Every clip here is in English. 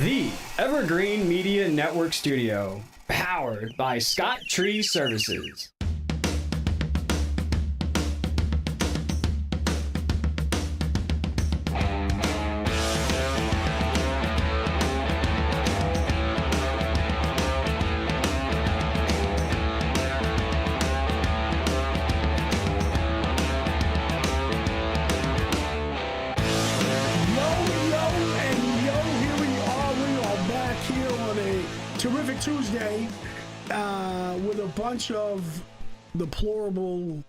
The Evergreen Media Network Studio, powered by Scott Tree Services. Terrific Tuesday with a bunch of deplorable,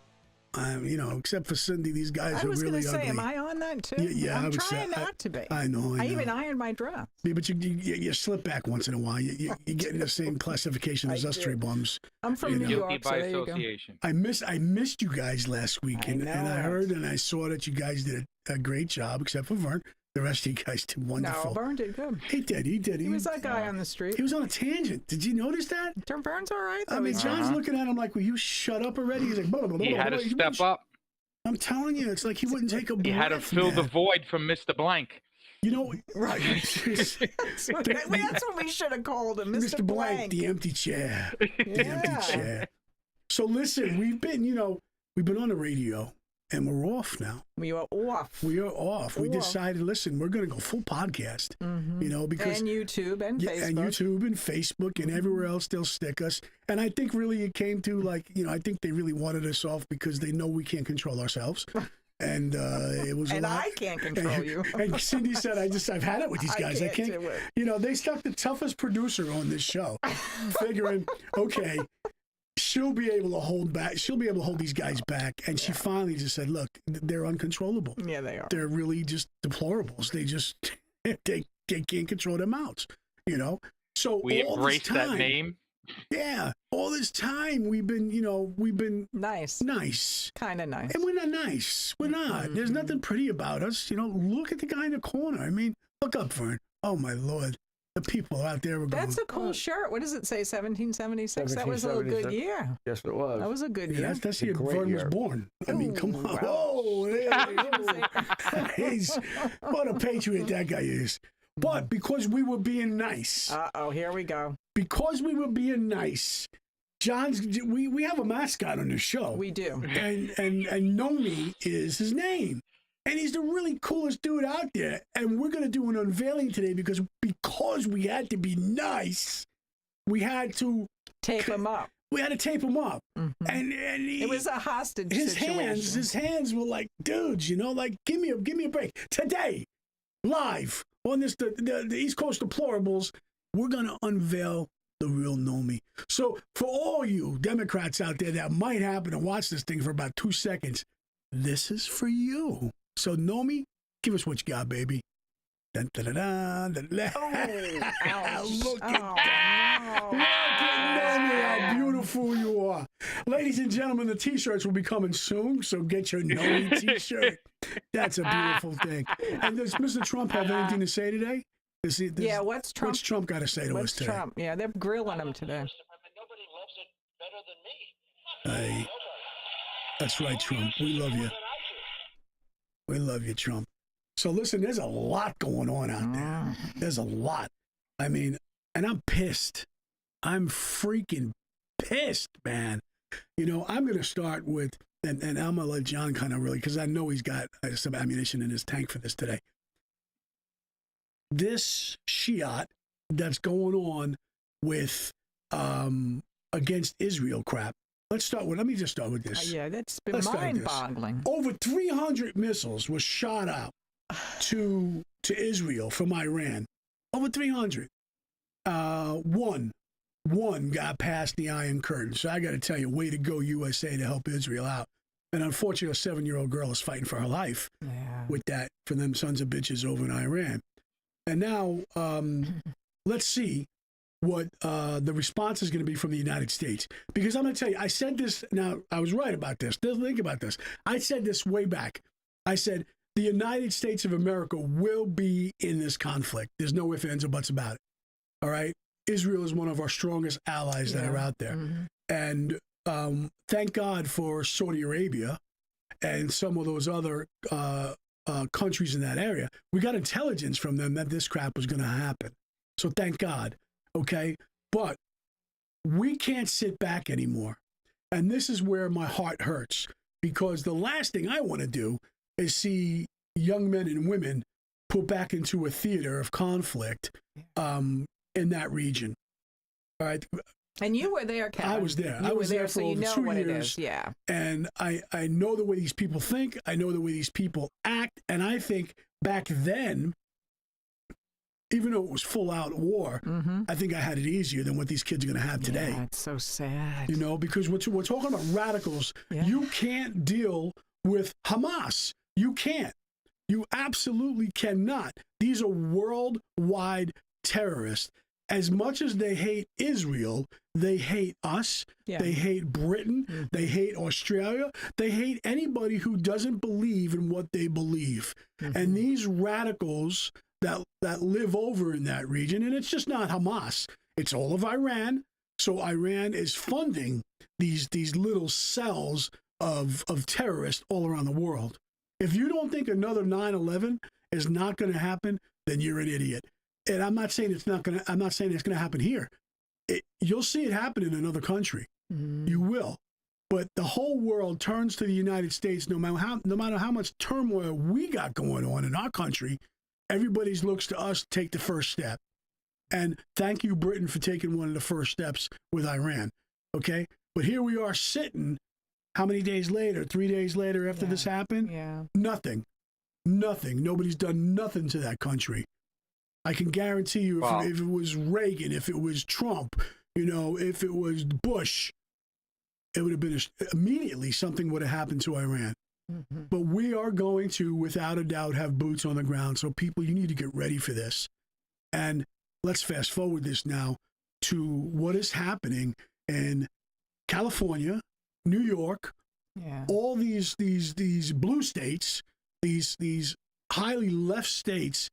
except for Cindy, these guys are really ugly. I was going to say, am I on that too? Yeah, I'm trying not to be. I know. I even ironed my dress. Yeah, but you slip back once in a while. You get in the same classification as us three bums. I'm from New York, by so association. I missed you guys last week, and I heard and I saw that you guys did a great job, except for Verne. The rest of you guys did wonderful. No, Verne did good. He did. He was that guy on the street. He was on a tangent. Did you notice that? Verne's all right. I mean, John's looking at him like, will you shut up already? He's like, blah, blah, blah, He had to step up. I'm telling you, it's like he wouldn't take a breath. He had to fill the void from Mr. Blank. You know, right. That's what we should have called him, Mr. Blank, the empty chair. Yeah. The empty chair. So listen, we've been on the radio. And we're off now. We are off. We are off. We decided, listen, we're going to go full podcast. Mm-hmm. Because and YouTube and Facebook. And YouTube and Facebook and everywhere else they'll stick us. And I think really it came to I think they really wanted us off because they know we can't control ourselves. And it was a lot. I can't control you. And Cindy said, I've had it with these guys. I can't do it. They stuck the toughest producer on this show, figuring, okay, she'll be able to hold back. She'll be able to hold these guys back. And she finally just said, look, they're uncontrollable. Yeah, they are. They're really just deplorables. They just, they can't control their mouths, So we embrace that name. Yeah. All this time we've been nice. Kind of nice. And we're not nice. We're not. Mm-hmm. There's nothing pretty about us. Look at the guy in the corner. I mean, look up, Verne. Oh, my Lord. The people out there were going. That's a cool shirt. What does it say? 1776? That was a good year. Yes, it was. That was a good year. That's the year Verne was born. I mean, come on. Whoa. What a patriot that guy is. But because we were being nice. Uh-oh, here we go. Because we were being nice. We have a mascot on the show. We do. And Nomi is his name. And he's the really coolest dude out there. And we're going to do an unveiling today because we had to be nice, we had to tape him up. We had to tape him up. Mm-hmm. And it was a hostage situation. His hands were like, dudes, give me a break. Today, live on the East Coast Deplorables, we're going to unveil the real Nomi. So for all you Democrats out there that might happen to watch this thing for about 2 seconds, this is for you. So, Nomi, give us what you got, baby. Dun, dun, dun, dun, dun, dun. Oh, Look at that. No. Look at Nomi, how beautiful you are. Ladies and gentlemen, the T-shirts will be coming soon, so get your Nomi T-shirt. That's a beautiful thing. And does Mr. Trump have anything to say today? What's Trump? What's Trump got to say to us today? Trump? Yeah, they're grilling him today. Nobody loves it better than me. Hey, that's right, Trump. We love you. We love you, Trump. So listen, there's a lot going on out there. There's a lot. I mean, and I'm pissed. I'm freaking pissed, man. I'm going to start with, and I'm going to let John kind of really, because I know he's got some ammunition in his tank for this today. This shiat that's going on with against Israel crap. Let me just start with this. Yeah, that's been mind-boggling. Over 300 missiles were shot out to Israel from Iran. Over 300. One got past the Iron Curtain. So I got to tell you, way to go, USA, to help Israel out. And unfortunately, a 7-year-old girl is fighting for her life with that, for them sons of bitches over in Iran. And now, let's see what the response is going to be from the United States. Because I'm going to tell you, I said this, now I was right about this. Think about this. I said this way back. I said, the United States of America will be in this conflict. There's no ifs, ands, or buts about it. All right? Israel is one of our strongest allies that are out there. Mm-hmm. And thank God for Saudi Arabia and some of those other countries in that area. We got intelligence from them that this crap was going to happen. So thank God. Okay. But we can't sit back anymore. And this is where my heart hurts, because the last thing I want to do is see young men and women put back into a theater of conflict in that region. All right. And you were there, Kevin. I was there. You I was were there for so you over know 2 what years. it is. Yeah. And I know the way these people think. I know the way these people act. And I think back then, even though it was full out war, I think I had it easier than what these kids are going to have today. Yeah, it's so sad. You know, because we're talking about radicals. Yeah. You can't deal with Hamas. You can't. You absolutely cannot. These are worldwide terrorists. As much as they hate Israel, they hate us. Yeah. They hate Britain. They hate Australia. They hate anybody who doesn't believe in what they believe. And these radicals that live over in that region, and it's just not Hamas. It's all of Iran. So Iran is funding these little cells of terrorists all around the world. If you don't think another 9/11 is not going to happen, then you're an idiot. And I'm not saying it's not going to. I'm not saying it's going to happen here. You'll see it happen in another country. You will. But the whole world turns to the United States. No matter how much turmoil we got going on in our country, everybody looks to us to take the first step. And thank you, Britain, for taking one of the first steps with Iran. Okay, but here we are sitting. How many days later? 3 days later after this happened? Yeah. Nothing. Nobody's done nothing to that country. I can guarantee you, if it was Reagan, if it was Trump, if it was Bush, it would have been immediately something would have happened to Iran. But we are going to, without a doubt, have boots on the ground. So people, you need to get ready for this. And let's fast forward this now to what is happening in California, New York, all these blue states, these highly left states,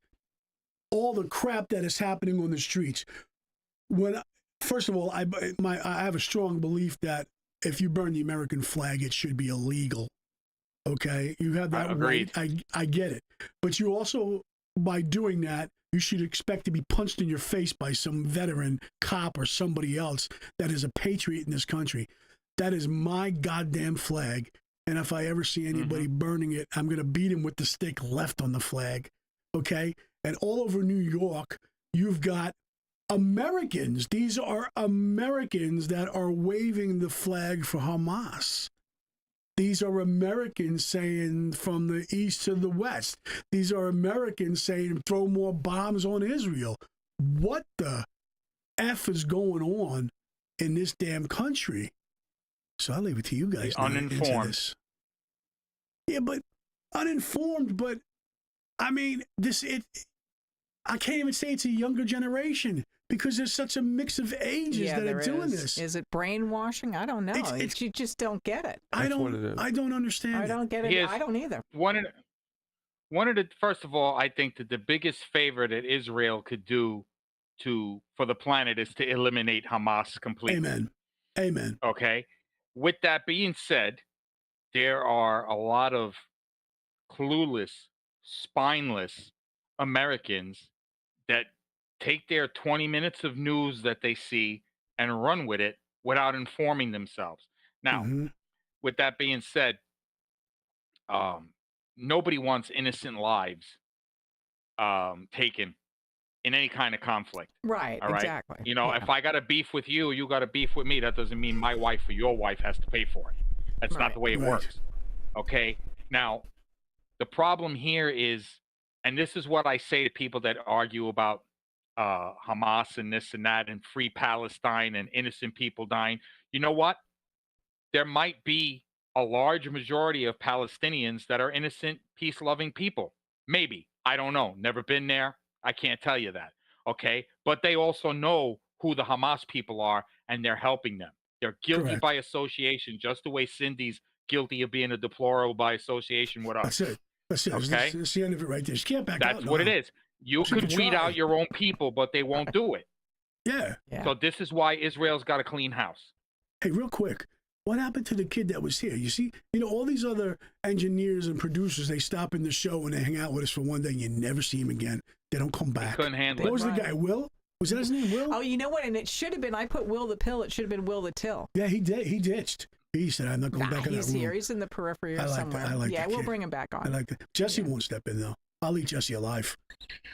all the crap that is happening on the streets. First of all, I have a strong belief that if you burn the American flag, it should be illegal. Okay, you have that right. I get it, but you also, by doing that, you should expect to be punched in your face by some veteran cop or somebody else that is a patriot in this country. That is my goddamn flag, and if I ever see anybody burning it, I'm going to beat him with the stick left on the flag. Okay, and all over New York, you've got Americans. These are Americans that are waving the flag for Hamas. These are Americans saying from the east to the west. These are Americans saying throw more bombs on Israel. What the F is going on in this damn country? So I'll leave it to you guys. Uninformed. Yeah, but uninformed, but I mean, I can't even say it's a younger generation because there's such a mix of ages that are doing this. Is it brainwashing? I don't know. You just don't get it. I don't understand. I don't get it. I don't either. First of all, I think that the biggest favor that Israel could do for the planet is to eliminate Hamas completely. Amen. Okay. With that being said, there are a lot of clueless, spineless Americans that take their 20 minutes of news that they see and run with it without informing themselves. Now, with that being said, nobody wants innocent lives taken in any kind of conflict. Right, all right? Exactly. If I got a beef with you, you got a beef with me, that doesn't mean my wife or your wife has to pay for it. That's not the way it works. Okay? Now, the problem here is, and this is what I say to people that argue about Hamas and this and that and free Palestine and innocent people dying. You know what? There might be a large majority of Palestinians that are innocent, peace-loving people. Maybe. I don't know. Never been there. I can't tell you that. Okay? But they also know who the Hamas people are, and they're helping them. They're guilty by association, just the way Cindy's guilty of being a deplorable by association with us. That's it. Okay? That's the end of it right there. She can't back out. That's what it is. You could weed out your own people, but they won't do it. Yeah. So this is why Israel's got a clean house. Hey, real quick. What happened to the kid that was here? You see, all these other engineers and producers, they stop in the show and they hang out with us for one day and you never see him again. They don't come back. They couldn't handle What it. was the guy, Will? Was that his name, Will? Oh, you know what? And it should have been. I put Will the Pill. It should have been Will the Till. Yeah, he did. He ditched. He said, "I'm not going back in that room." He's here. He's in the periphery or somewhere. I like yeah, that we'll kid. bring him back on. I like that. Jesse won't step in though. I'll eat Jesse alive.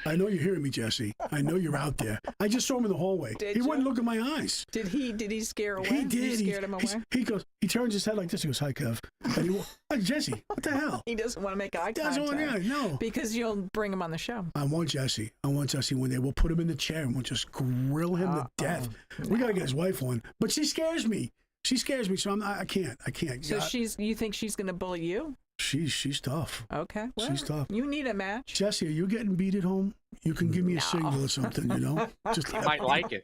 I know you're hearing me, Jesse. I know you're out there. I just saw him in the hallway. He wouldn't look in my eyes. Did he scare away? He did. You scared him away? He turns his head like this. He goes, "Hi, Kev." And he, "Hey, Jesse, what the hell?" He doesn't want to make eye Doesn't contact. want to, no. Because you'll bring him on the show. I want Jesse one day. We'll put him in the chair and we'll just grill him to death. We got to get his wife on. But she scares me. So I can't. So you think she's going to bully you? She's tough. Okay. Well, She's tough. You need a match. Jesse, are you getting beat at home? You can give me a signal or something, you know? Just I might like it.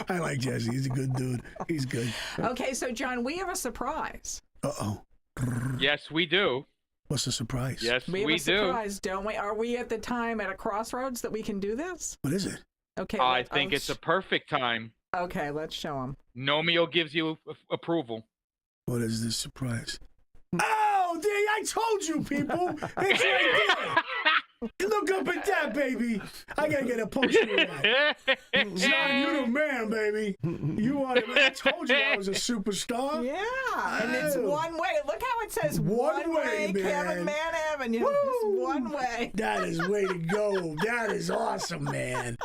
I like Jesse. He's a good dude. He's good. Okay, so John, we have a surprise. Uh-oh. Yes, we do. What's the surprise? Yes, We have we a do. surprise, don't we? Are we at the time at a crossroads that we can do this? What is it? Okay. I think it's a perfect time. Okay, let's show him. Nomeo gives you approval. What is this surprise? Oh, there! I told you, people. It's right there. Look up at that, baby. I gotta get a poster of that. John, you the man, baby. You are the man. I told you I was a superstar. Yeah, and it's Oh. one way. Look how it says One way, man. Kevin Mann Avenue. It's one way. That is way to go. That is awesome, man.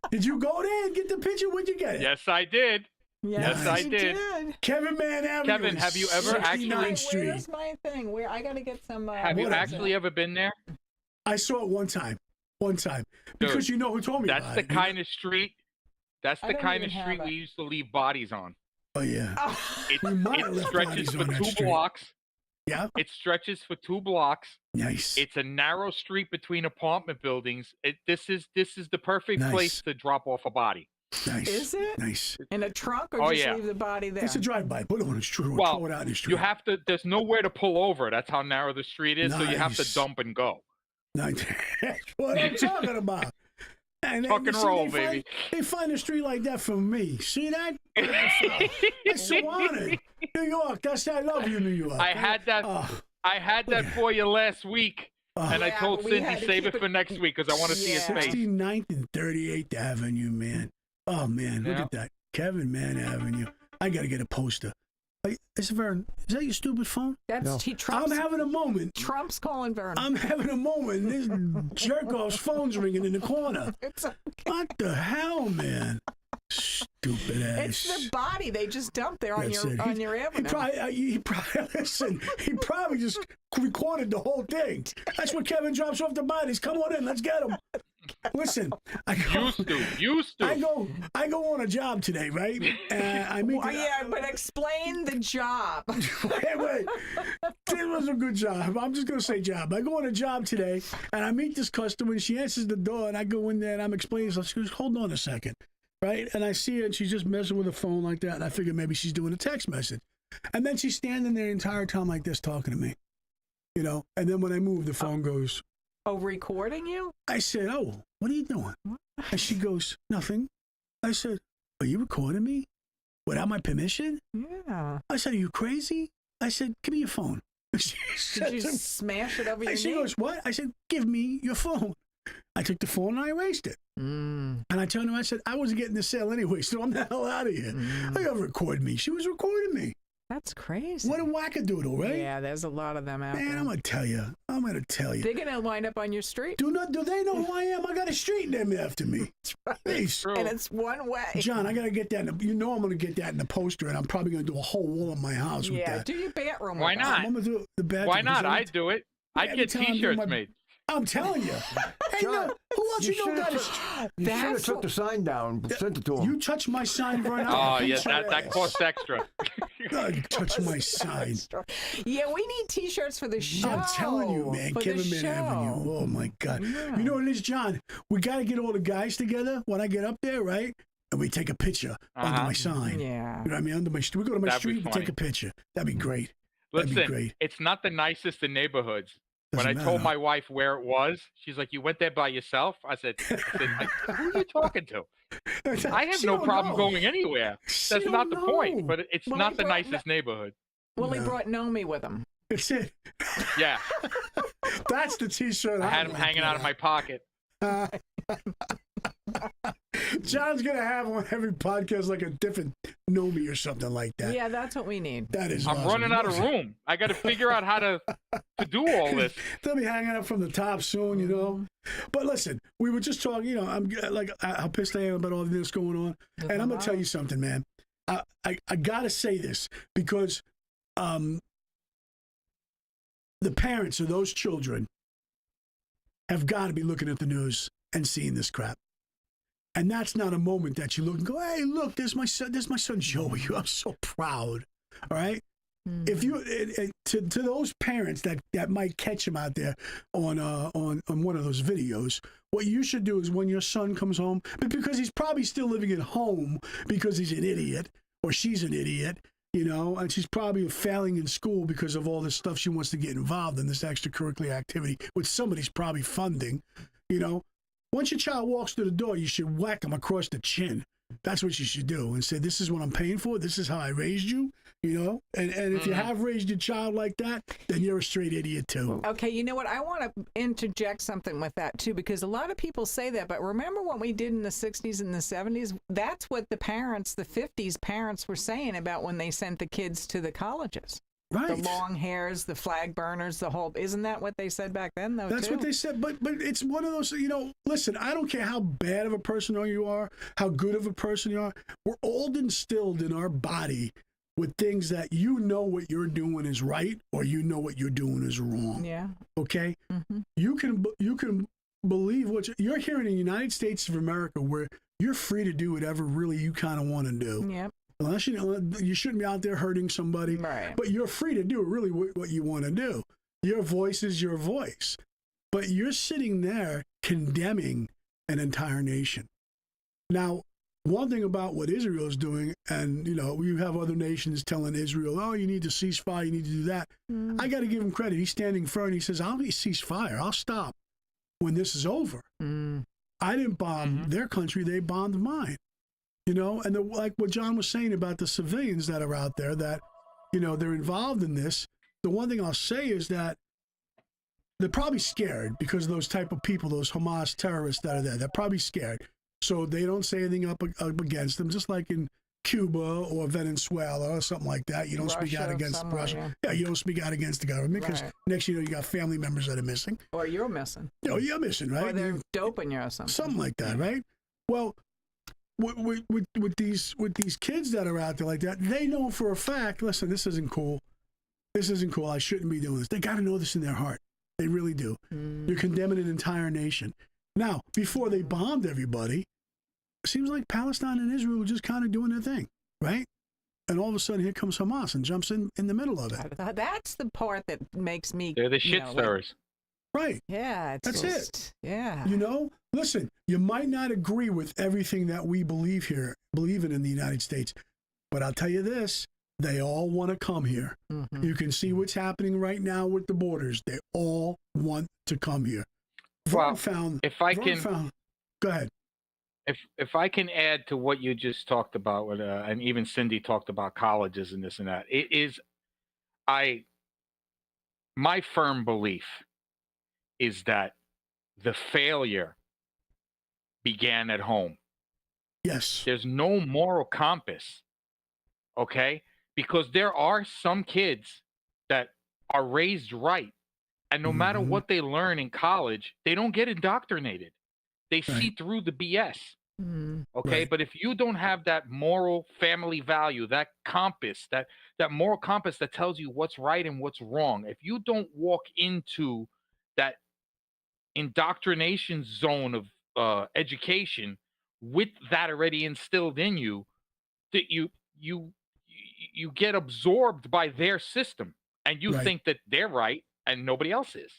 Did you go there and get the picture? Where'd you get it? Yes, I did. Yes, I you did. Kevin Mann Avenue. Kevin, have you ever 69th actually- Street. Where's my thing? Where I gotta get some. Have you what is actually ever been there? I saw it one time. Because you know who told me That's about the it. kind of street. That's I the don't kind of even street have we it. used to leave bodies on. Oh, yeah. It, We might have it left stretches bodies for on that 2 street. blocks. Yeah. It stretches for 2 blocks. Nice. It's a narrow street between apartment buildings. This is the perfect Nice. place to drop off a body. Nice. Is it? Nice. In a trunk, or Oh, just yeah. leave the body there? It's a drive-by. Put it on the street. Well, throw it out in the street. You have to. There's nowhere to pull over. That's how narrow the street is. So you have Nice. to dump and go. Nice. That's what I'm talking about. And Tuck and roll, baby. They find a street like that for me. See that? That's so honored. New York. I love you, New York. I had that. I had that for you last week, and I Yeah, told but we Cindy had to save keep it for next week because I want to see his Yeah. face. 69th and 38th Avenue, man. Oh, man. Look Yeah. at that. Kevin Mann Avenue. I got to get a poster. Hey, Verne, is that your stupid phone? That's I'm Trump's, having a moment. Trump's calling Verne. I'm having a moment. This jerk-off's phone's ringing in the corner. It's okay. What the hell, man? Stupid ass. It's the body they just dumped there on That's your it. on your avenue. He probably listen. He probably just recorded the whole thing. That's what Kevin drops off the bodies. Come on in, let's get him. Listen, I go on a job today, right? I meet. Well, yeah, but explain the job. wait. This was a good job. I'm just gonna say job. I go on a job today, and I meet this customer, and she answers the door, and I go in there, and I'm explaining stuff. She goes, "Hold on a second. Right? And I see her, and she's just messing with her phone like that, and I figure maybe she's doing a text message. And then she's standing there the entire time like this talking to me, you know? And then when I move, the phone goes. Oh, recording you? I said, "Oh, what are you doing?" And she goes, "Nothing." I said, "Are you recording me? Without my permission?" Yeah. I said, "Are you crazy?" I said, "Give me your phone." She Did you smash it over your she knee? goes, "What?" I said, "Give me your phone." I took the phone and I erased it. And I told her, I said, "I wasn't getting the sale anyway, so I'm the hell out of here." They ever recorded me. She was recording me. That's crazy. What a wackadoodle, right? Yeah, there's a lot of them out Man, there. I'm gonna tell you. They're gonna wind up on your street. Do they know who I am? I got a street name after me. Please. And it's one way. John, I gotta get that. I'm gonna get that in the poster, and I'm probably gonna do a whole wall in my house with Yeah, that. do your bedroom. Why with that. not? I'm gonna do the bedroom. Why not? because I'd do it. I'd every get time I do T-shirts my- made. I'm telling you. Hey, no, who else you know got a? You should have That's took the sign down, sent it to him. You touch my sign, Verne. Oh yeah, that costs extra. You touch my sign. Yeah, we need T-shirts for the show. I'm telling you, man, For the Kevin Mann show. Avenue. Oh my God! Yeah. You know what it is, John? We gotta get all the guys together when I get up there, right? And we take a picture under my sign. Yeah. You know what I mean? Under my street, we go to my That'd be street, we take a funny. picture. That'd be great. That'd be Listen, great. it's not the nicest in neighborhoods. When I Doesn't told matter. my wife where it was, she's like, "You went there by yourself?" I said, "Who are you talking to? I have She no don't problem know. going anywhere. She That's not the don't point. know. But it's Well, not he the brought nicest neighborhood." Well, he No. brought Nomi with him. That's it. Yeah, That's the T-shirt. I had him hanging out of my pocket. John's gonna have on every podcast like a different Nomi or something like that. Yeah, that's what we need. That is. I'm awesome. running out of room. I got to figure out how to do all this. They'll be hanging up from the top soon, you know. But listen, we were just talking. You know, I'm like how pissed I am about all this going on, and I'm gonna tell you something, man. I gotta say this because the parents of those children have got to be looking at the news and seeing this crap. And that's not a moment that you look and go, hey, look, there's my son Joey. I'm so proud. All right. If you to those parents that might catch him out there on one of those videos, what you should do is when your son comes home, but because he's probably still living at home because he's an idiot or she's an idiot, you know, and she's probably failing in school because of all this stuff she wants to get involved in, this extracurricular activity, which somebody's probably funding, you know. Once your child walks through the door, you should whack them across the chin. That's what you should do and say, this is what I'm paying for. This is how I raised you, you know. And if you have raised your child like that, then you're a straight idiot too. Okay, you know what? I want to interject something with that too, because a lot of people say that, but remember what we did in the 60s and the 70s? That's what the 50s parents were saying about when they sent the kids to the colleges. Right. The long hairs, the flag burners, the whole, isn't that what they said back then though? That's what they said, but it's one of those, you know, listen, I don't care how bad of a person you are, how good of a person you are, we're all instilled in our body with things that you know what you're doing is right or you know what you're doing is wrong. Yeah. Okay? Mm-hmm. You can believe what you're here in the United States of America where you're free to do whatever really you kind of want to do. Yeah. Unless you shouldn't be out there hurting somebody, right. But you're free to do really what you want to do. Your voice is your voice, but you're sitting there condemning an entire nation. Now, one thing about what Israel is doing, and you know, you have other nations telling Israel, "Oh, you need to cease fire, you need to do that." I got to give him credit. He's standing firm. He says, "I'll cease fire. I'll stop when this is over." I didn't bomb their country; they bombed mine. You know, and like what John was saying about the civilians that are out there that, you know, they're involved in this. The one thing I'll say is that they're probably scared because of those type of people, those Hamas terrorists that are there. They're probably scared. So they don't say anything up against them, just like in Cuba or Venezuela or something like that. You don't speak out against Russia. Yeah, you don't speak out against the government because next you know you got family members that are missing. Or you're missing. No, you're missing, right? Or they're doping you or something. Something like that, right? Well, with these kids that are out there like that, they know for a fact, listen, this isn't cool. This isn't cool. I shouldn't be doing this. They got to know this in their heart. They really do. You're condemning an entire nation. Now, before they bombed everybody, it seems like Palestine and Israel were just kind of doing their thing, right? And all of a sudden, here comes Hamas and jumps in the middle of it. That's the part that makes me... They're the shit stirrers. Right. Yeah. That's it. Yeah. You know, listen, you might not agree with everything that we believe in the United States, but I'll tell you this, they all want to come here. You can see what's happening right now with the borders. They all want to come here. Well, go ahead. If I can add to what you just talked about, and even Cindy talked about colleges and this and that, it is, my firm belief is that the failure began at home. Yes. There's no moral compass, okay? Because there are some kids that are raised right, and no matter what they learn in college, they don't get indoctrinated. They see through the BS, okay? Right. But if you don't have that moral family value, that compass, that moral compass that tells you what's right and what's wrong, if you don't walk into that indoctrination zone of education with that already instilled in you, that you get absorbed by their system, and you think that they're right and nobody else is.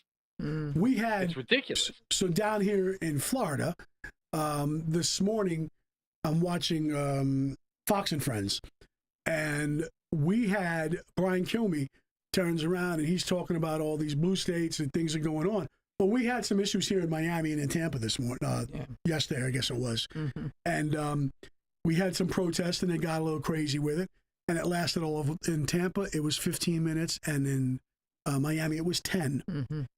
It's ridiculous. So down here in Florida, this morning I'm watching Fox and Friends, and we had Brian Kilmeade turns around and he's talking about all these blue states and things are going on. Well, we had some issues here in Miami and in Tampa this morning, yesterday, I guess it was. And we had some protests and they got a little crazy with it. And it lasted all over. In Tampa, it was 15 minutes. And in Miami, it was 10.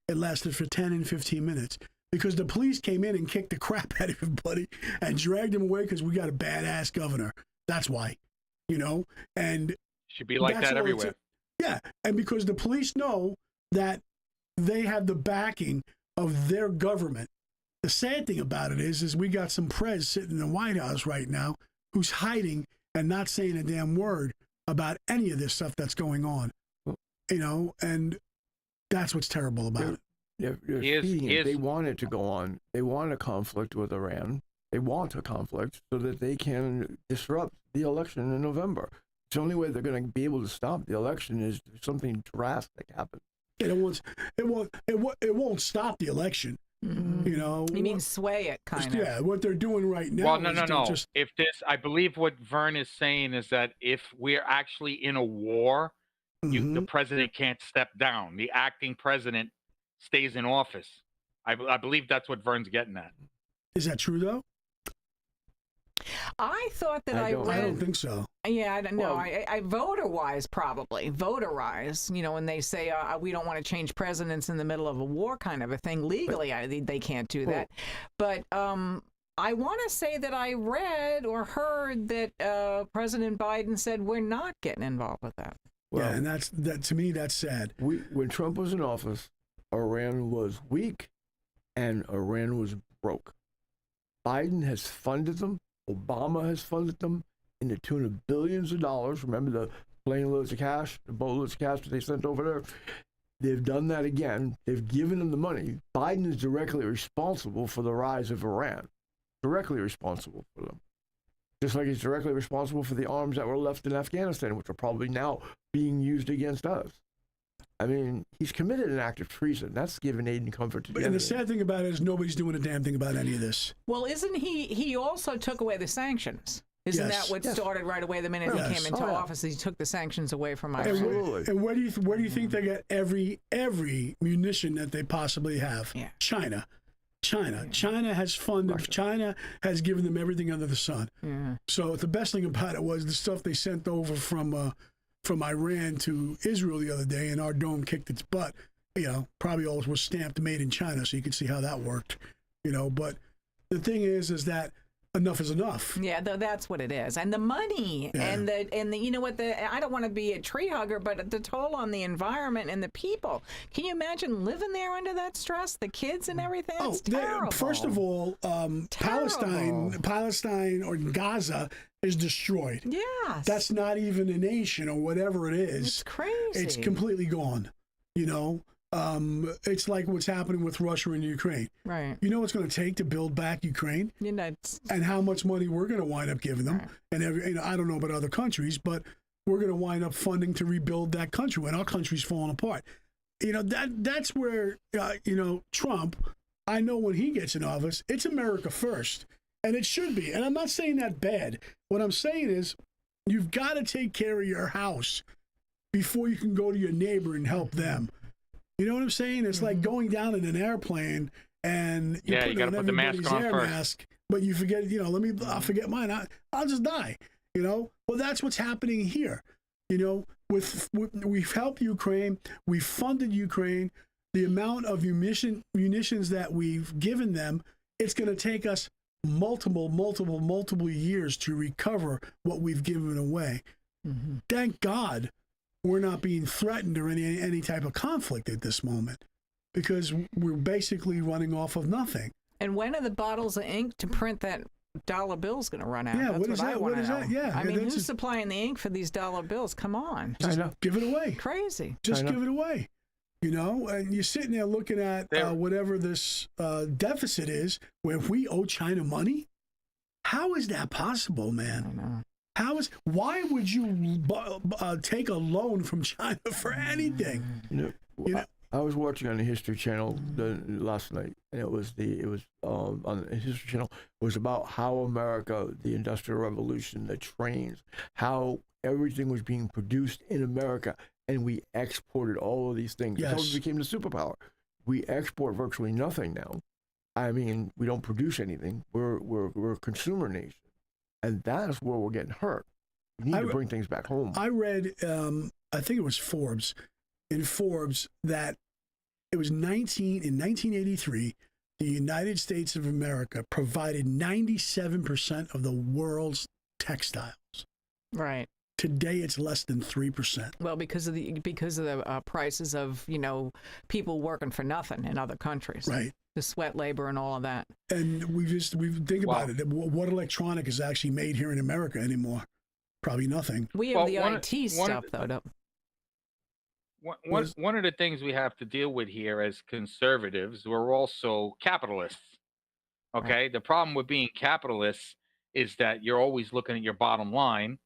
It lasted for 10 and 15 minutes. because the police came in and kicked the crap out of everybody and dragged him away because we got a badass governor. That's why, and should be like that everywhere. Yeah, and because the police know that they have the backing of their government. The sad thing about it is we got some prez sitting in the White House right now who's hiding and not saying a damn word about any of this stuff that's going on, and that's what's terrible about it. They want it to go on. They want a conflict with Iran. They want a conflict so that they can disrupt the election in November. It's the only way they're going to be able to stop the election is something drastic happens. It won't stop the election. Mm-hmm. You mean sway it, kind of? Yeah, what they're doing right now. Well, no. I believe what Verne is saying is that if we're actually in a war, the president can't step down. The acting president stays in office. I believe that's what Verne's getting at. Is that true, though? I thought that I read. I don't think so. Yeah, I don't know. I voter-wise, probably. Voter-wise, when they say we don't want to change presidents in the middle of a war kind of a thing, legally, they can't do that. But I want to say that I read or heard that President Biden said we're not getting involved with that. Well, yeah, and that to me, that's sad. When Trump was in office, Iran was weak and Iran was broke. Biden has funded them. Obama has funded them in the tune of billions of dollars. Remember the plane loads of cash, the boatloads of cash that they sent over there? They've done that again. They've given them the money. Biden is directly responsible for the rise of Iran. Directly responsible for them. Just like he's directly responsible for the arms that were left in Afghanistan, which are probably now being used against us. I mean, he's committed an act of treason. That's giving aid and comfort to the enemy. And the sad thing about it is nobody's doing a damn thing about any of this. Well, isn't he also took away the sanctions? Isn't that what started right away the minute he came into office? He took the sanctions away from Iran. Absolutely. And where do you think they get every munition that they possibly have? Yeah. China. China has funded. Russia. China has given them everything under the sun. Yeah. So the best thing about it was the stuff they sent over from Iran to Israel the other day, and our dome kicked its butt. Probably always was stamped made in China, so you could see how that worked. But the thing is that enough is enough. Yeah, that's what it is. And the money and the I don't want to be a tree hugger, but the toll on the environment and the people. Can you imagine living there under that stress? The kids and everything? It's terrible. First of all, Palestine or Gaza is destroyed. Yes. That's not even a nation or whatever it is. It's crazy. It's completely gone. It's like what's happening with Russia and Ukraine. Right. You know what's going to take to build back Ukraine? And how much money we're going to wind up giving them. Right. And I don't know about other countries, but we're going to wind up funding to rebuild that country when our country's falling apart. That's where, Trump, I know when he gets in office, it's America first. And it should be. And I'm not saying that bad. What I'm saying is you've got to take care of your house before you can go to your neighbor and help them. You know what I'm saying? It's like going down in an airplane and you got to put the mask on first. But you forget, I'll forget mine. I'll just die. Well, that's what's happening here. We've helped Ukraine. We've funded Ukraine. The amount of munitions that we've given them, it's going to take us multiple years to recover what we've given away. Mm-hmm. Thank God we're not being threatened or any type of conflict at this moment, because we're basically running off of nothing. And when are the bottles of ink to print that dollar bills going to run out? Yeah, That's what is that? What is that? Yeah, I mean, who's supplying the ink for these dollar bills? Come on, just give it away. Crazy. Just give it away. And you're sitting there looking at whatever this deficit is, where if we owe China money, how is that possible, man? I know. Why would you take a loan from China for anything? I was watching on the History Channel last night, and it was on the History Channel. It was about how America, the Industrial Revolution, the trains, how everything was being produced in America, and we exported all of these things. Yes. Until we became the superpower. We export virtually nothing now. I mean, we don't produce anything. We're a consumer nation. And that's where we're getting hurt. We need to bring things back home. I read, I think it was Forbes, that it was in 1983, the United States of America provided 97% of the world's textiles. Right. Today, it's less than 3%. Well, because of the prices of people working for nothing in other countries. Right. The sweat labor and all of that. And we think about it. What electronic is actually made here in America anymore? Probably nothing. We have the IT stuff, though. One of the things we have to deal with here as conservatives, we're also capitalists. Okay. Right. The problem with being capitalists is that you're always looking at your bottom line.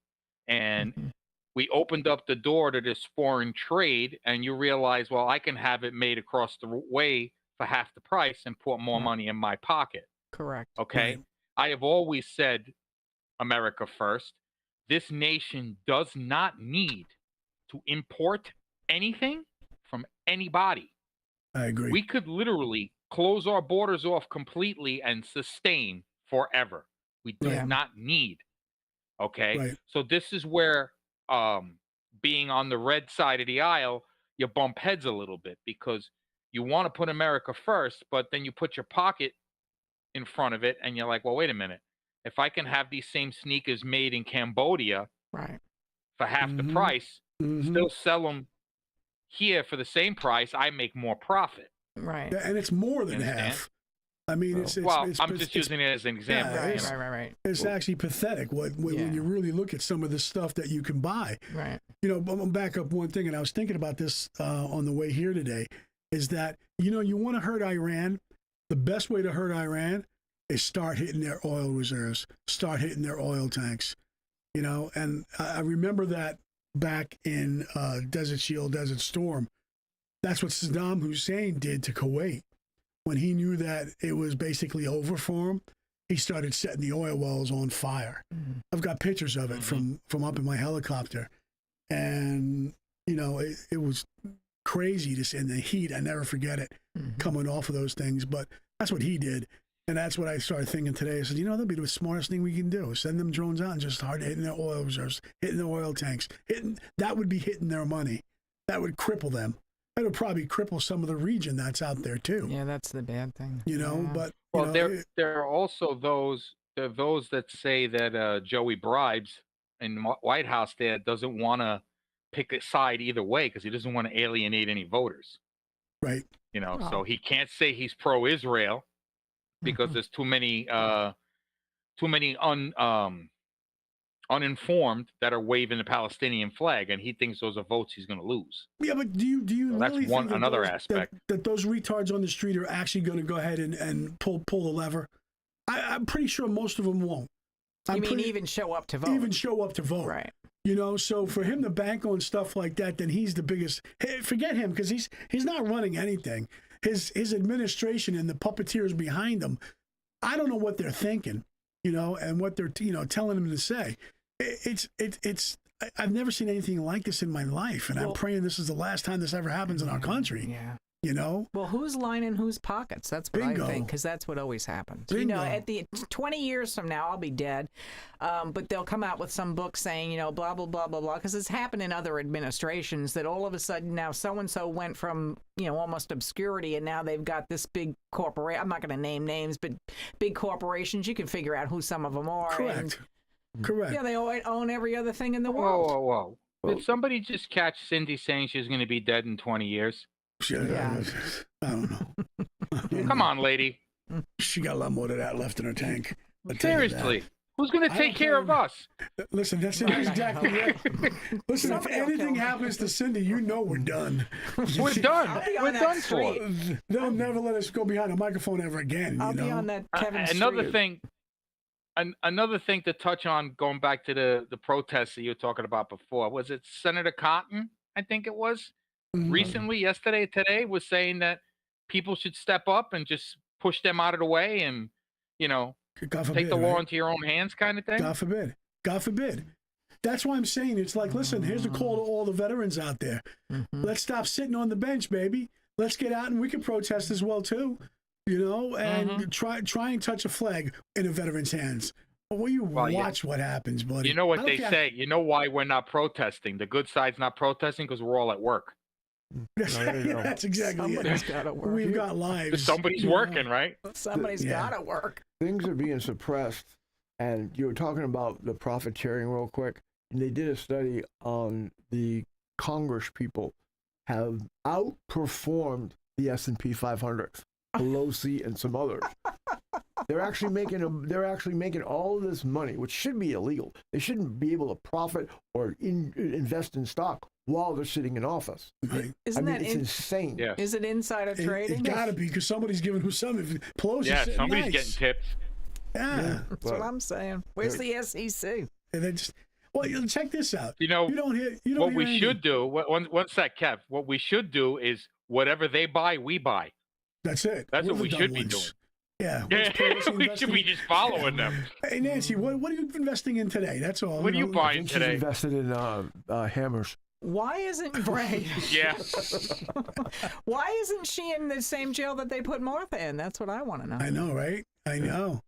And we opened up the door to this foreign trade, and you realize, well, I can have it made across the way for half the price and put more money in my pocket. Correct. Okay. Right. I have always said America first. This nation does not need to import anything from anybody. I agree. We could literally close our borders off completely and sustain forever. We do not need. Okay. Right. So this is where being on the red side of the aisle, you bump heads a little bit, because you want to put America first, but then you put your pocket in front of it and you're like, well, wait a minute. If I can have these same sneakers made in Cambodia for half the price, still sell them here for the same price, I make more profit. Right. Yeah, and it's more than half. I mean, I'm just using it as an example. Yeah, right. It's actually pathetic when you really look at some of the stuff that you can buy. Right. I'm gonna back up one thing, and I was thinking about this on the way here today, is that, you want to hurt Iran. The best way to hurt Iran is start hitting their oil reserves, start hitting their oil tanks, and I remember that back in Desert Shield, Desert Storm. That's what Saddam Hussein did to Kuwait. When he knew that it was basically over for him, he started setting the oil wells on fire. I've got pictures of it from up in my helicopter. And, it was crazy to see in the heat. I never forget it coming off of those things. But that's what he did. And that's what I started thinking today. I said, that'd be the smartest thing we can do. Send them drones out and just start hitting their oil reserves, hitting their oil tanks. That would be hitting their money. That would cripple them. That would probably cripple some of the region that's out there too. Yeah, that's the bad thing. But there are also those that say that Joey Bribes in the White House there doesn't want to pick a side either way because he doesn't want to alienate any voters. Right. So he can't say he's pro-Israel because there's too many uninformed that are waving the Palestinian flag, and he thinks those are votes he's going to lose. Yeah, but do you really think another aspect that those retards on the street are actually going to go ahead and pull the lever? I'm pretty sure most of them won't. Even show up to vote? Even show up to vote. Right. So for him to bank on stuff like that, then he's the biggest. Hey, forget him, because he's not running anything. His administration and the puppeteers behind him, I don't know what they're thinking, and what they're telling him to say. I've never seen anything like this in my life, and I'm praying this is the last time this ever happens in our country. Yeah. Well, who's lining whose pockets? That's what Bingo. I think, because that's what always happens. Bingo. At the 20 years from now, I'll be dead, but they'll come out with some book saying, blah, blah, blah, blah, blah, because it's happened in other administrations that all of a sudden now so-and-so went from, almost obscurity, and now they've got this big corporation. I'm not going to name names, but big corporations, you can figure out who some of them are. Correct. Correct. Yeah, they own every other thing in the world. Whoa. Did somebody just catch Cindy saying she's going to be dead in 20 years? Yeah. I don't know. Come on, lady. She got a lot more of that left in her tank. Seriously. Who's going to take care of us? Listen, that's exactly right. Listen, if anything happens to Cindy, we're done. We're done. We're done for. They'll never let us go behind a microphone ever again. I'll be on that Kevin Street. Another thing to touch on, going back to the protests that you were talking about before, was it Senator Cotton, I think it was, recently, yesterday, today, was saying that people should step up and just push them out of the way and, take the law into your own hands kind of thing? God forbid. God forbid. That's why I'm saying it's like, listen, here's a call to all the veterans out there. Let's stop sitting on the bench, baby. Let's get out and we can protest as well, too. And try and touch a flag in a veteran's hands. Watch what happens, buddy. You know what they say. You know why we're not protesting? The good side's not protesting because we're all at work. there you go. That's exactly Somebody's it. got to work. We've got lives. Somebody's you know. working, right? Somebody's Yeah. got to work. Things are being suppressed, and you were talking about the profit sharing real quick. And they did a study on the Congress people have outperformed the S&P 500, Pelosi and some others. They're actually making all of this money, which should be illegal. They shouldn't be able to profit or invest in stock while they're sitting in office. Right. Isn't that it's insane. Yeah. Is it insider trading? It got to be because somebody's giving who some. If Pelosi's Yeah, sitting somebody's nice. getting tips. Yeah. That's what I'm saying. Where's the SEC? And they just, well, check this out. You know, You don't hear. You don't what hear we anything. should do, one sec, Kev, what we should do is whatever they buy, we buy. That's it. That's We're what the we dumb should be ones. doing. Yeah. Yeah, What's Pelosi we should investing be in? just following them. Hey Nancy, what are you investing in today? That's all. What are you I buying think she's today? invested in hammers. Why isn't Bray? Yeah. Why isn't she in the same jail that they put Martha in? That's what I want to know. I know, right? I know.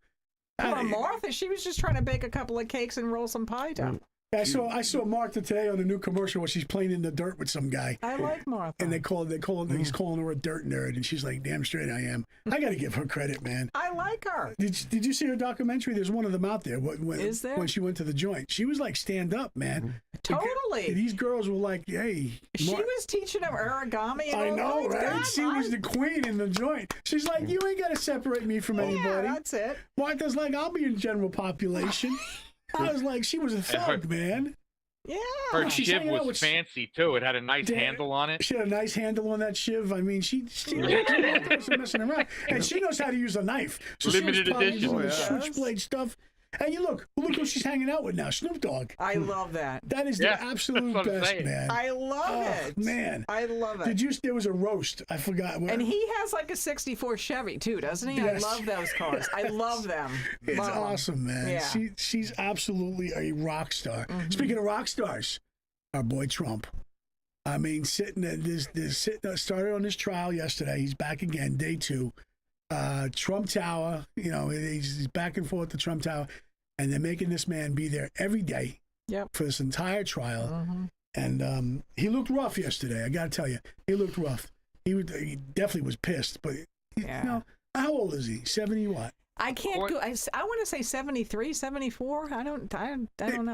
Well, Martha, she was just trying to bake a couple of cakes and roll some pie down. I saw Martha today on the new commercial where she's playing in the dirt with some guy. I like Martha. And he's calling her a dirt nerd, and she's like, "Damn straight I am." I got to give her credit, man. I like her. Did you see her documentary? There's one of them out there. Is there? When she went to the joint, she was like, "Stand up, man." Totally. These girls were like, "Hey." She was teaching them origami. And I all know, that. right? God, She was the queen in the joint. She's like, "You ain't got to separate me from Yeah, anybody." that's it. Martha's like, "I'll be in general population." I was like, she was a thug, man. Yeah. Her She's shiv hanging out was with- fancy too. It had a nice Damn. handle on it. She had a nice handle on that shiv. I mean, she wasn't messing around, and she knows how to use a knife. So Limited she was probably edition. using Oh, the yeah. switchblade stuff. And look who she's hanging out with now, Snoop Dogg. I love that. That is Yeah, the absolute that's what I'm best, saying. man. I love Oh, it. man. I love it. There was a roast. I forgot. And he has like a 64 Chevy too, doesn't he? Yes. I love those cars. I love them. It's Love 'em. awesome, man. Yeah. She's absolutely a rock star. Mm-hmm. Speaking of rock stars, our boy Trump. I mean, started on this trial yesterday. He's back again, day 2. Trump Tower, he's back and forth to Trump Tower, and they're making this man be there every day Yep. for this entire trial. Mm-hmm. And he looked rough yesterday. I got to tell you, he looked rough. He definitely was pissed, but Yeah. how old is he? 70 what? I can't go. I want to say 73, 74. I don't know. It's Verne,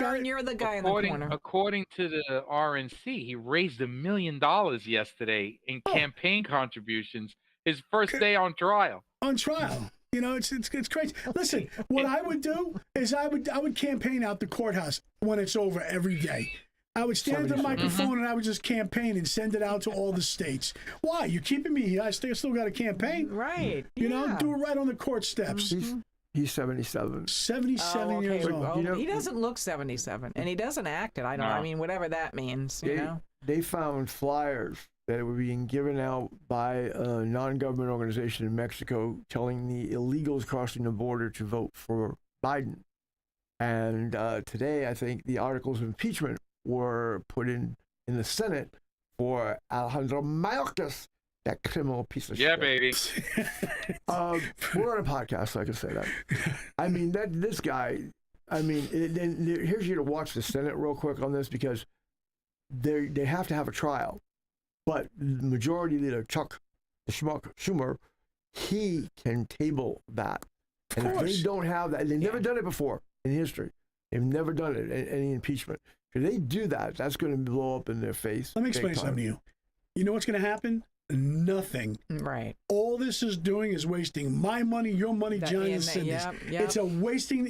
got- you're the guy in the corner. According to the RNC, he raised $1 million yesterday in campaign contributions. His first day on trial. On trial. It's crazy. Listen, what I would do is I would campaign out the courthouse when it's over every day. I would stand at the microphone and I would just campaign and send it out to all the states. Why? You keeping me here? I still got to campaign. Right. You know, yeah. do it right on the court steps. He's 77. 77 Oh, okay. years old. Well, he doesn't look 77, and he doesn't act it. I don't. No. I mean, whatever that means. You know. They found flyers that were being given out by a non-government organization in Mexico telling the illegals crossing the border to vote for Biden. And today, I think the articles of impeachment were put in the Senate for Alejandro Mayorkas, that criminal piece of shit. Yeah, baby. We're on a podcast, so I can say that. I mean, this guy, here's you to watch the Senate real quick on this, because they have to have a trial. But Majority Leader Chuck the Schmuck Schumer, he can table that. And if they don't have that, they've never done it before in history. They've never done it in any impeachment. If they do that, that's going to blow up in their face. Let me explain something to you. You know what's going to happen? Nothing. Right. All this is doing is wasting my money, your money, Johnny and Cindy's. Yep. It's a wasting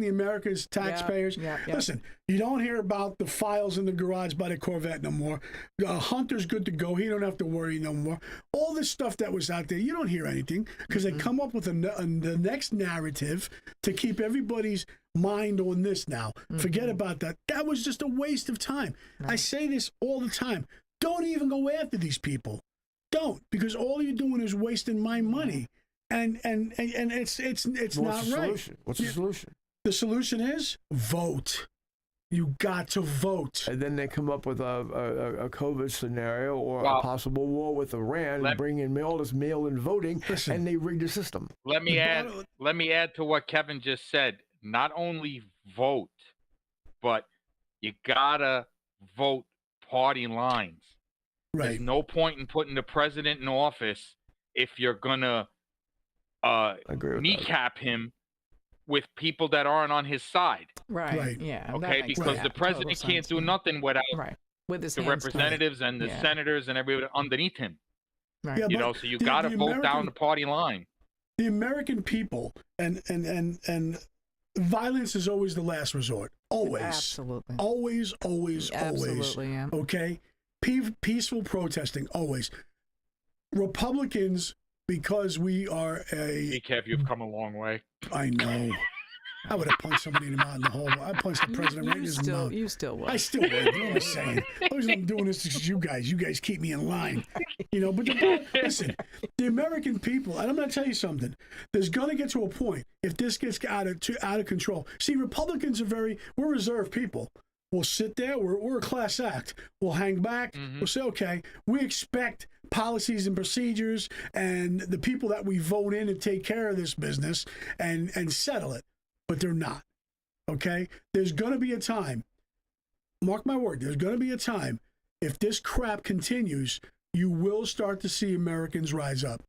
the America's taxpayers. Yep. Listen, you don't hear about the files in the garage by the Corvette no more. Hunter's good to go. He don't have to worry no more. All this stuff that was out there, you don't hear anything because they come up with the next narrative to keep everybody's mind on this now. Forget about that. That was just a waste of time. I say this all the time. Don't even go after these people. Don't, because all you're doing is wasting my money, and it's What's not the right. solution? What's the solution? The solution is vote. You got to vote. And then they come up with a COVID scenario or Well, a possible war with Iran, and bring in all this mail-in voting, Listen. and they rig the system. Let me add to what Kevin just said. Not only vote, but you gotta vote party lines. There's Right. no point in putting the president in office if you're gonna I agree with that. kneecap him with people that aren't on his side. Right. Right. Yeah. that Okay, makes because total the president can't sense, do yeah. nothing without Right. With his the hands representatives and the Yeah. senators and everybody underneath him. Right. Yeah, You but know, so you the- got to the vote down American- the party line. The American people and violence is always the last resort. Always. Absolutely. Always, always, always. Absolutely. Yeah. Okay? Peaceful protesting, always. Republicans, because we are Hey, Kev, you've come a long way. I know. I would have punched somebody in the mouth in the whole. I punched the president right in his mouth. You still will. I still would. You know what I'm saying? The reason I'm doing this is you guys. You guys keep me in line. You know, but listen, the American people, and I'm going to tell you something. There's going to get to a point if this gets out of control. See, Republicans we're reserved people. We'll sit there. We're a class act. We'll hang back. We'll say, okay, we expect policies and procedures and the people that we vote in to take care of this business and settle it. But they're not. Okay? There's going to be a time, mark my word, there's going to be a time, if this crap continues, you will start to see Americans rise up.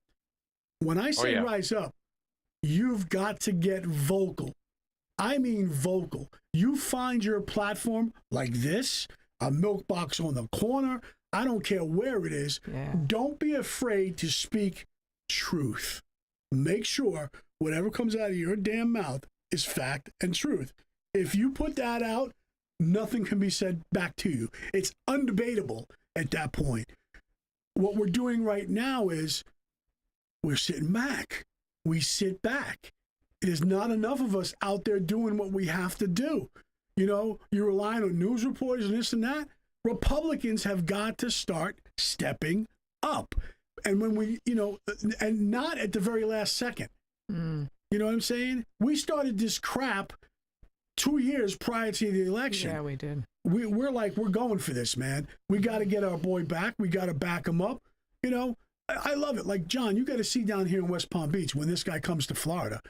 When I say rise up, you've got to get vocal. I mean vocal. You find your platform like this, a milk box on the corner, I don't care where it is. Yeah. Don't be afraid to speak truth. Make sure whatever comes out of your damn mouth is fact and truth. If you put that out, nothing can be said back to you. It's undebatable at that point. What we're doing right now is we're sitting back. We sit back. There's not enough of us out there doing what we have to do. You know, you're relying on news reporters and this and that. Republicans have got to start stepping up. And when we, you know, and not at the very last second. You know what I'm saying? We started this crap 2 years prior to the election. Yeah, we did. We're like, we're going for this, man. We got to get our boy back. We got to back him up. You know, I love it. Like, John, you got to see down here in West Palm Beach when this guy comes to Florida.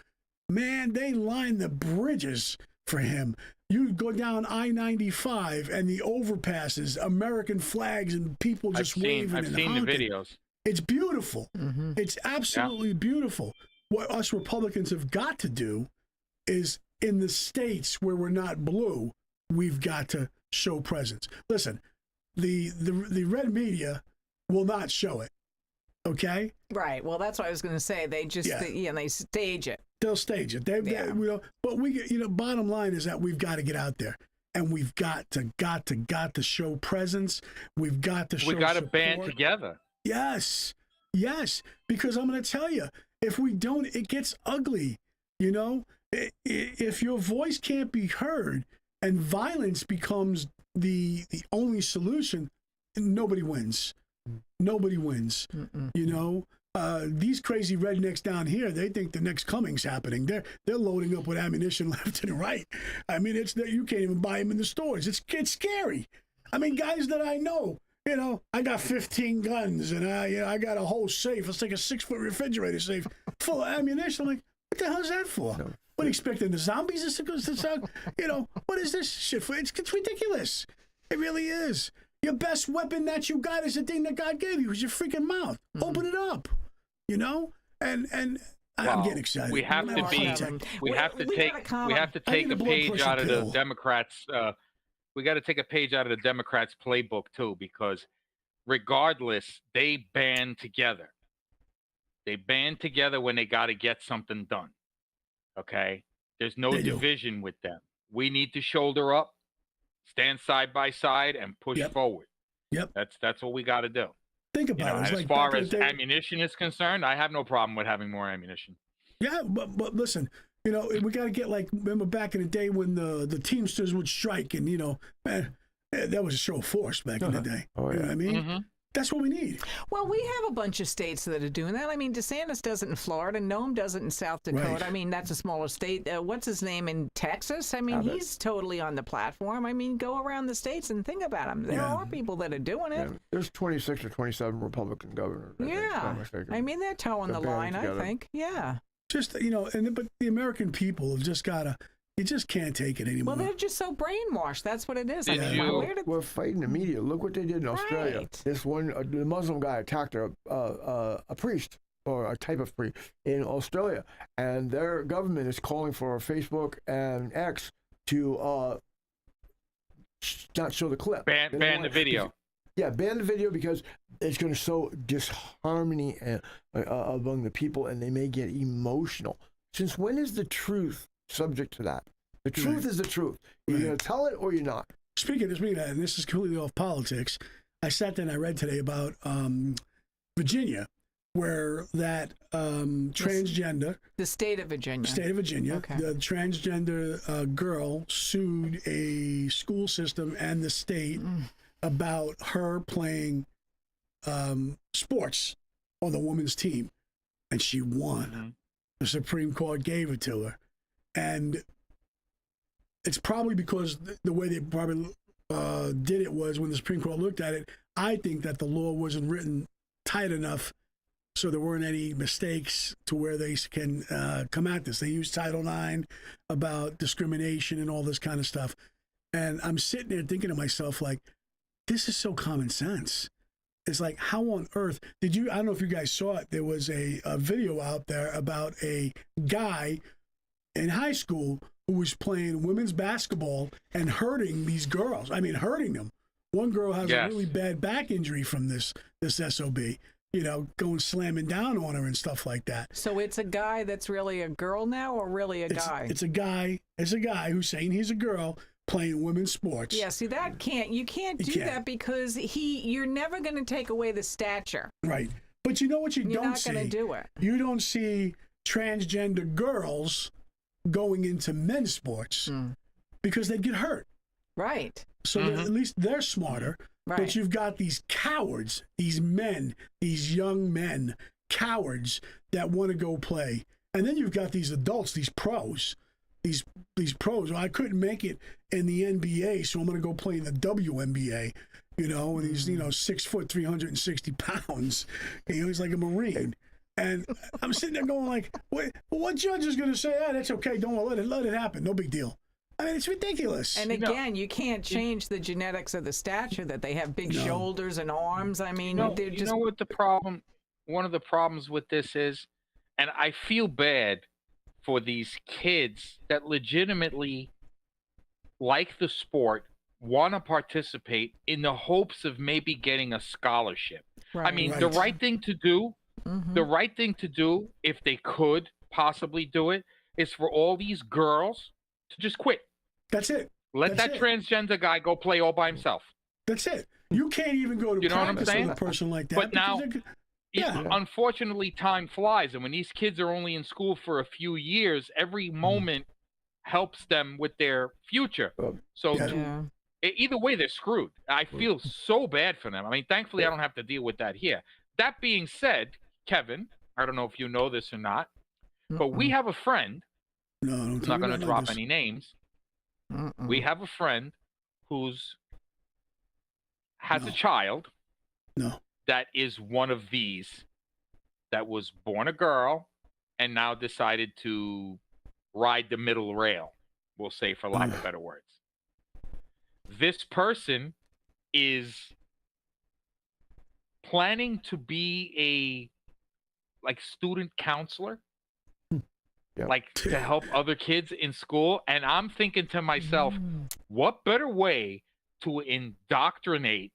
Man, they line the bridges for him. You go down I-95 and the overpasses, American flags and people just waving and honking. I've seen the videos. It's beautiful. It's absolutely beautiful. What us Republicans have got to do is in the states where we're not blue, we've got to show presence. Listen, the red media will not show it. Okay? Right. Well, that's what I was going to say. They just, they stage it. They'll stage it. They you know, but we, you know, bottom line is that we've got to get out there. And we've got to show presence. We've got to show We got to support. band together. Yes. Because I'm going to tell you, if we don't, it gets ugly. You know, if your voice can't be heard and violence becomes the only solution, nobody wins. Nobody wins. You know, these crazy rednecks down here, they think the next coming's happening. They're loading up with ammunition left and right. I mean, it's that you can't even buy them in the stores. It's scary. I mean, guys that I know. You know, I got 15 guns and I got a whole safe. It's like a 6-foot refrigerator safe full of ammunition. I'm like, what the hell's that for? No. What are you expecting? The zombies to sound? You know, what is this shit for? It's ridiculous. It really is. Your best weapon that you got is the thing that God gave you, is your freaking mouth. Open it up. You know? And I'm getting excited. We have to take a page out of the Democrats. We got to take a page out of the Democrats' playbook too, because regardless, they band together. They band together when they got to get something done. Okay, there's no division with them. We need to shoulder up, stand side by side, and push forward. That's what we got to do. Think about it. As far as ammunition is concerned, I have no problem with having more ammunition. Yeah, but listen, you know, we got to get like, remember back in the day when the Teamsters would strike and, you know, man, that was a show of force back in the day. You know what I mean? That's what we need. Well, we have a bunch of states that are doing that. I mean, DeSantis does it in Florida. Nome does it in South Dakota. Right. I mean, that's a smaller state. What's his name in Texas? I mean, he's totally on the platform. I mean, go around the states and think about them. There are people that are doing it. Yeah. There's 26 or 27 Republican governors. I mean, they're towing the line, I think. Yeah. Just, you know, but the American people have just got to, You just can't take it anymore. Well, they're just so brainwashed. That's what it is. I Did mean, you- where did We're fighting the media. Look what they did in Australia. Right. This one, the Muslim guy attacked a priest or a type of priest in Australia, and their government is calling for Facebook and X to not show the clip. They don't Ban want the it. video. Yeah, ban the video because it's going to sow disharmony among the people, and they may get emotional. Since when is the truth subject to that? The truth is the truth. You're going to tell it or you're not. Speaking of that, and this is completely off politics, I sat there and I read today about Virginia, where that transgender, the state of Virginia? the transgender girl sued a school system and the state about her playing sports on the women's team, and she won. The Supreme Court gave it to her, and it's probably because the way they probably did it was when the Supreme Court looked at it, I think that the law wasn't written tight enough so there weren't any mistakes to where they can come at this. They use Title IX about discrimination and all this kind of stuff. And I'm sitting there thinking to myself, like, this is so common sense. It's like, how on earth did you, I don't know if you guys saw it, there was a video out there about a guy in high school who was playing women's basketball and hurting these girls. I mean, hurting them. One girl has a really bad back injury from this SOB, you know, going slamming down on her and stuff like that. So it's a guy that's really a girl now, or really a guy? It's a guy who's saying he's a girl playing women's sports. Yeah, see, you can't do that because you're never going to take away the stature. Right. But you know what you You're don't not see? going to do it. You don't see transgender girls going into men's sports because they'd get hurt. Right. So at least they're smarter. Right. But you've got these cowards, these men, these young men, cowards that want to go play. And then you've got these adults, these pros, these pros. Well, I couldn't make it in the NBA, so I'm going to go play in the WNBA. You know, and he's 6 foot, 360 pounds. You know, he's like a Marine. And I'm sitting there going like, what judge is going to say, that's okay, don't let it happen, no big deal. I mean, it's ridiculous. And again, you can't change the genetics of the stature that they have big shoulders and arms. I mean, they're just... You know what the problem, one of the problems with this is, and I feel bad for these kids that legitimately like the sport, want to participate in the hopes of maybe getting a scholarship. Right. I mean, the right thing to do, if they could possibly do it, is for all these girls to just quit. That's it. Let that transgender guy go play all by himself. That's it. You can't even go to practice with a person like that. But now, unfortunately, time flies. And when these kids are only in school for a few years, every moment helps them with their future. So either way, they're screwed. I feel so bad for them. I mean, thankfully, I don't have to deal with that here. That being said, Kevin, I don't know if you know this or not, but we have a friend. No, I'm not going to drop any names. We have a friend who's has a child that is one of these, that was born a girl and now decided to ride the middle rail, we'll say, for lack of better words. This person is planning to be a student counselor, to help other kids in school. And I'm thinking to myself, what better way to indoctrinate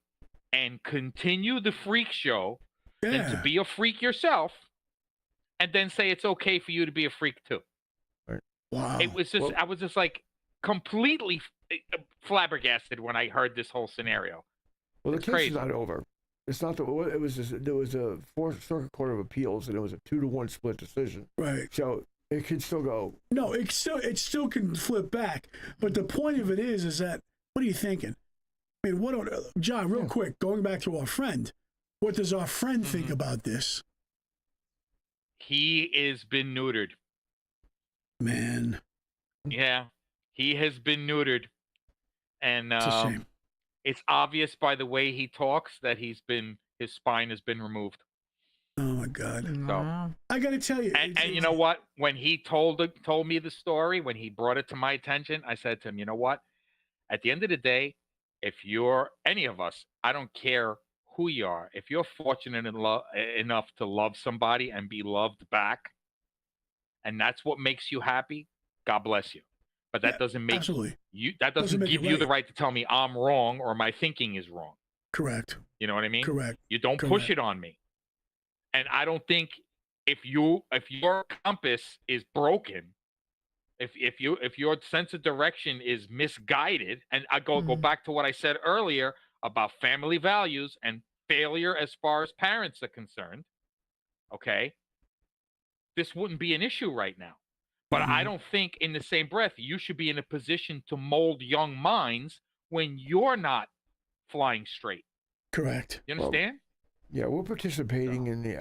and continue the freak show than to be a freak yourself and then say it's okay for you to be a freak too. Right. Wow. It was just, I was just like completely flabbergasted when I heard this whole scenario. Well, it's the case crazy. is not over. It's not it was just, there was a Fourth Circuit Court of Appeals, and it was a 2-1 split decision. Right. So it could still go. No, it still can flip back. But the point of it is that, what are you thinking? I mean, John, real quick, going back to our friend, what does our friend think about this? He has been neutered. Man. Yeah, he has been neutered. And It's a shame. It's obvious by the way he talks that his spine has been removed. Oh my God! Wow. I got to tell you, And you know what? When he told me the story, when he brought it to my attention, I said to him, you know what? At the end of the day, if you're any of us, I don't care who you are, if you're fortunate enough to love somebody and be loved back, and that's what makes you happy, God bless you. But that doesn't make absolutely. you. That doesn't make give it you the right. right to tell me I'm wrong or my thinking is wrong. Correct. You know what I mean? Correct. You don't push Correct. it on me. And I don't think if your compass is broken, if your sense of direction is misguided, and I go back to what I said earlier about family values and failure as far as parents are concerned, okay, this wouldn't be an issue right now. But I don't think in the same breath you should be in a position to mold young minds when you're not flying straight. Correct. You understand? Yeah, we're participating in the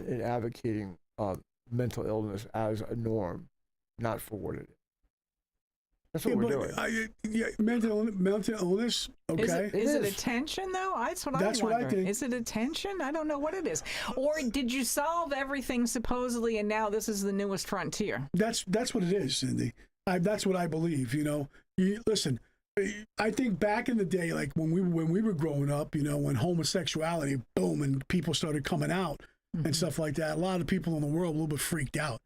in advocating mental illness as a norm, not for what it is. That's what we're doing. Mental illness. Okay. Is it attention though? That's what That's I'm what I wondering. think. Is it attention? I don't know what it is. Or did you solve everything supposedly, and now this is the newest frontier? That's what it is, Cindy. That's what I believe. You know, listen. I think back in the day, like when we were growing up, you know, when homosexuality, boom, and people started coming out and stuff like that. A lot of people in the world were a little bit freaked out.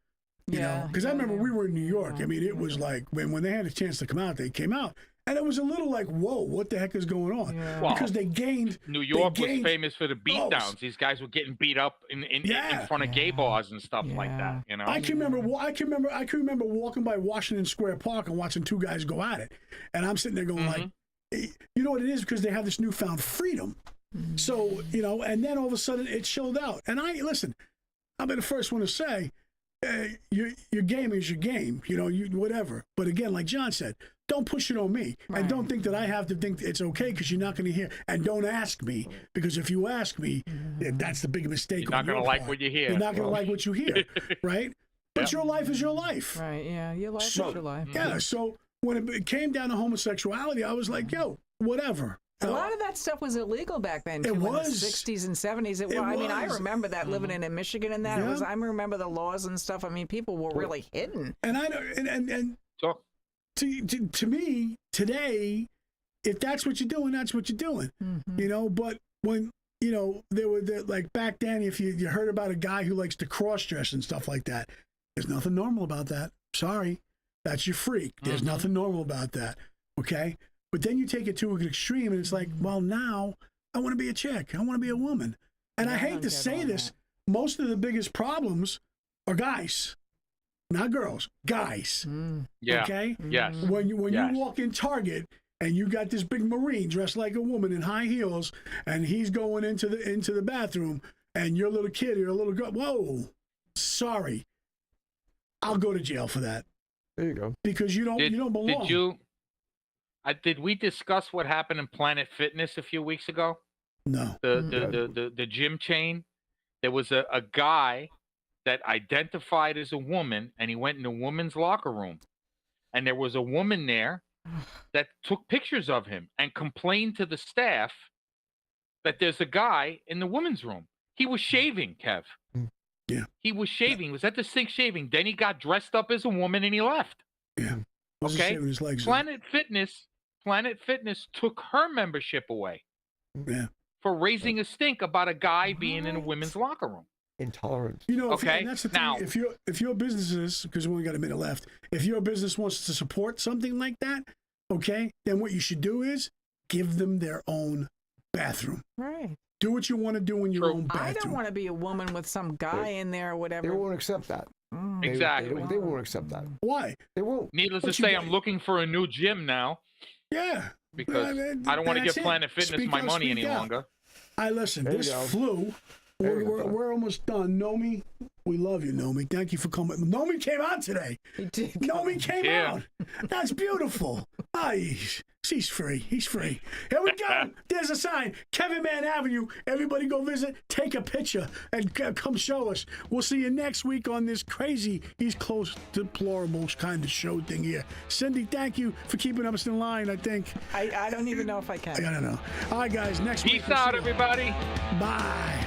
You know, because I remember we were in New York. I mean, it was like when they had a chance to come out, they came out. And it was a little like, whoa, what the heck is going on? Yeah. Well, because they gained. New York was famous for the beatdowns. These guys were getting beat up in front of gay bars and stuff like that. You know, I can remember walking by Washington Square Park and watching two guys go at it, and I'm sitting there going like, you know what it is, because they have this newfound freedom. So you know, and then all of a sudden it chilled out. And I'll be the first one to say, your game is your game. You know, whatever. But again, like John said, don't push it on me, and don't think that I have to think it's okay, because you're not going to hear. And don't ask me, because if you ask me, that's the big mistake. You're not going to like what you hear. You're not going to like what you hear, right? But your life is your life. Right, yeah, your life is your life. Yeah, so when it came down to homosexuality, I was like, yo, whatever. A lot of that stuff was illegal back then, too, in the 60s and 70s. I mean, I remember that living in Michigan and that. Yeah. I remember the laws and stuff. I mean, people were really hidden. And I know, and so, to me, today, if that's what you're doing, that's what you're doing. You know, but when, you know, like back then, if you heard about a guy who likes to cross-dress and stuff like that, there's nothing normal about that. Sorry. That's your freak. There's nothing normal about that. Okay? But then you take it to an extreme, and it's like, well, now I want to be a chick. I want to be a woman. And I hate to say this, most of the biggest problems are guys, not girls, guys. Yeah. Okay? Yes. When you walk in Target and you got this big Marine dressed like a woman in high heels, and he's going into the bathroom, and your little kid or a little girl, whoa, sorry, I'll go to jail for that. There you go. Because you don't belong. Did we discuss what happened in Planet Fitness a few weeks ago? No. The gym chain. There was a guy that identified as a woman, and he went in a woman's locker room, and there was a woman there that took pictures of him and complained to the staff that there's a guy in the women's room. He was shaving, Kev. Yeah. He was shaving. He was at the sink shaving. Then he got dressed up as a woman and he left. Yeah. Okay. His legs Planet Fitness took her membership away. Yeah. For raising a stink about a guy being in a women's locker room. Intolerance. You know, okay. And that's the thing. Now, if your business is, because we only got a minute left, if your business wants to support something like that, okay, then what you should do is give them their own bathroom. Right. Do what you want to do in your own bathroom. I don't want to be a woman with some guy in there or whatever. They won't accept that. Exactly. They won't accept that. Why? They won't. Needless to say, I'm looking for a new gym now. Yeah. Because I don't want to give Planet Fitness my money any longer. Listen, this flu. We're almost done. Nomi, we love you, Nomi. Thank you for coming. Nomi came out today. He did. Nomi came out. That's beautiful. She's free. He's free. Here we go. There's a sign. Kevin Mann Avenue. Everybody go visit. Take a picture and come show us. We'll see you next week on this crazy, East Coast deplorables kind of show thing here. Cindy, thank you for keeping us in line, I think. I don't even know if I can. I don't know. All right, guys. Next week. Peace out, everybody. Bye.